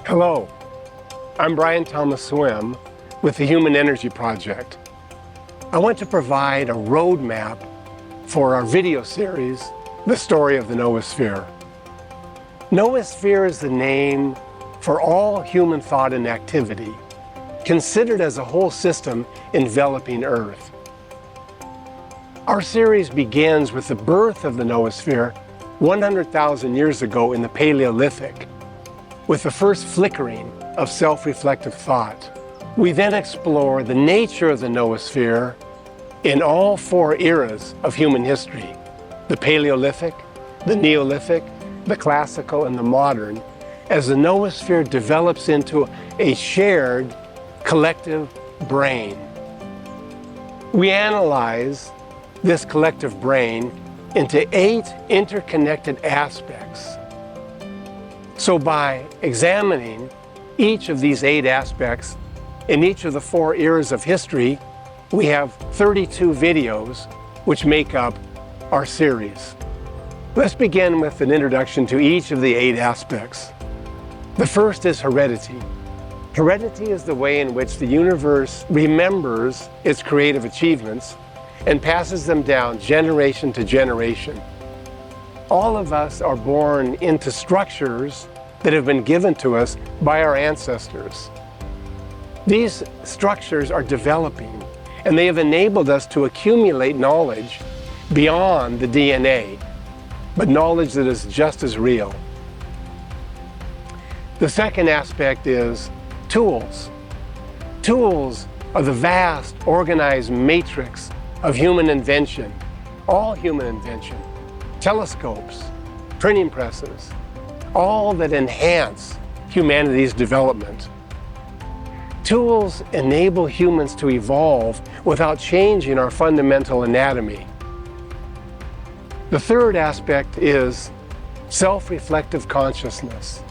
Hello, I'm Brian Thomas Swim with the Human Energy Project. I want to provide a roadmap for our video series, The Story of the Noosphere. Noosphere is the name for all human thought and activity, considered as a whole system enveloping Earth. Our series begins with the birth of the Noosphere 100,000 years ago in the Paleolithic, with the first flickering of self-reflective thought. We then explore the nature of the Noosphere in all four eras of human history: the Paleolithic, the Neolithic, the Classical, and the Modern, as the Noosphere develops into a shared collective brain. We analyze this collective brain into 8 interconnected aspects. So by examining each of these 8 aspects in each of the 4 eras of history, we have 32 videos which make up our series. Let's begin with an introduction to each of the 8 aspects. The first is heredity. Heredity is the way in which the universe remembers its creative achievements and passes them down generation to generation. All of us are born into structures that have been given to us by our ancestors. These structures are developing, and they have enabled us to accumulate knowledge beyond the DNA, but knowledge that is just as real. The second aspect is tools. Tools are the vast, organized matrix of human invention, all human invention. Telescopes, printing presses, all that enhance humanity's development. Tools enable humans to evolve without changing our fundamental anatomy. The third aspect is self-reflective consciousness.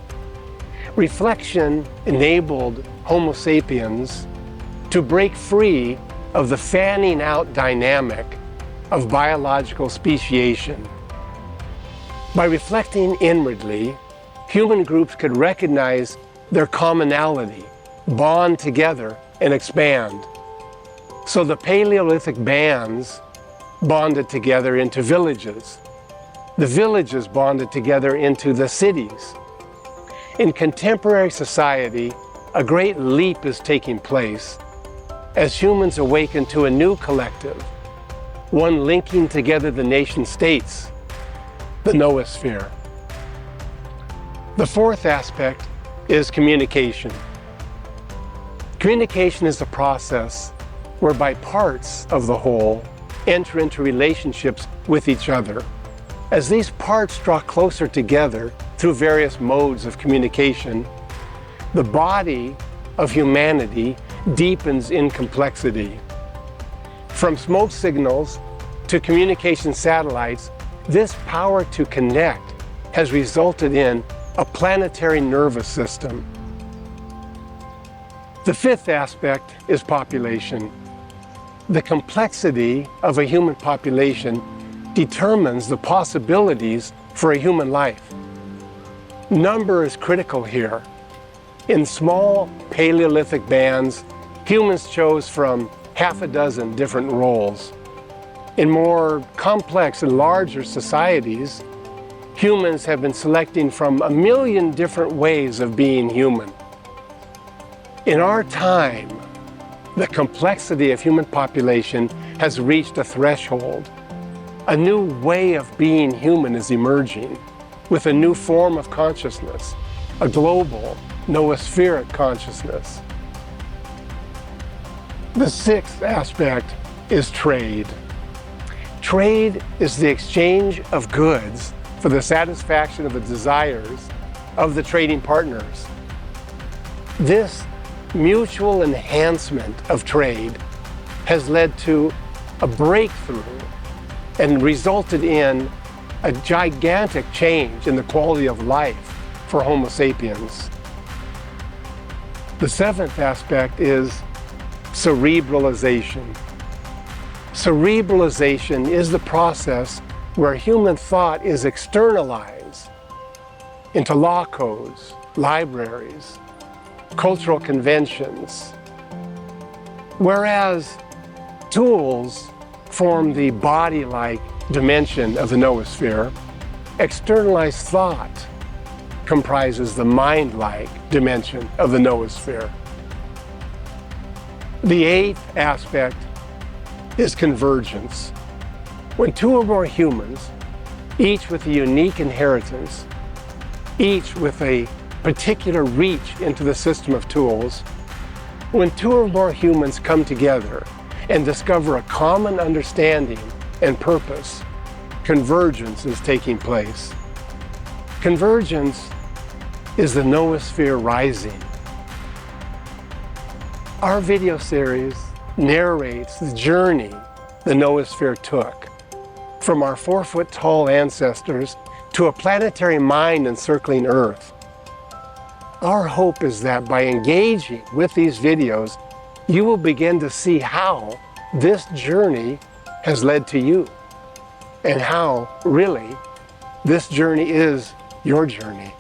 Reflection enabled Homo sapiens to break free of the fanning out dynamic of biological speciation. By reflecting inwardly, human groups could recognize their commonality, bond together, and expand. So the Paleolithic bands bonded together into villages. The villages bonded together into the cities. In contemporary society, a great leap is taking place as humans awaken to a new collective, one linking together the nation states, the Noosphere. The fourth aspect is communication. Communication is the process whereby parts of the whole enter into relationships with each other. As these parts draw closer together through various modes of communication, the body of humanity deepens in complexity. From smoke signals to communication satellites, this power to connect has resulted in a planetary nervous system. The fifth aspect is population. The complexity of a human population determines the possibilities for a human life. Number is critical here. In small Paleolithic bands, humans chose from half a dozen different roles. In more complex and larger societies, humans have been selecting from 1 million different ways of being human. In our time, the complexity of human population has reached a threshold. A new way of being human is emerging with a new form of consciousness, a global, noospheric consciousness. The sixth aspect is trade. Trade is the exchange of goods for the satisfaction of the desires of the trading partners. This mutual enhancement of trade has led to a breakthrough and resulted in a gigantic change in the quality of life for Homo sapiens. The seventh aspect is cerebralization. Cerebralization is the process where human thought is externalized into law codes, libraries, cultural conventions. Whereas tools form the body-like dimension of the noosphere, externalized thought comprises the mind-like dimension of the noosphere. The eighth aspect is convergence. When two or more humans, each with a unique inheritance, each with a particular reach into the system of tools, when two or more humans come together and discover a common understanding and purpose, convergence is taking place. Convergence is the noosphere rising. Our video series narrates the journey the noosphere took from our 4-foot-tall ancestors to a planetary mind encircling Earth. Our hope is that by engaging with these videos, you will begin to see how this journey has led to you, and how, really, this journey is your journey.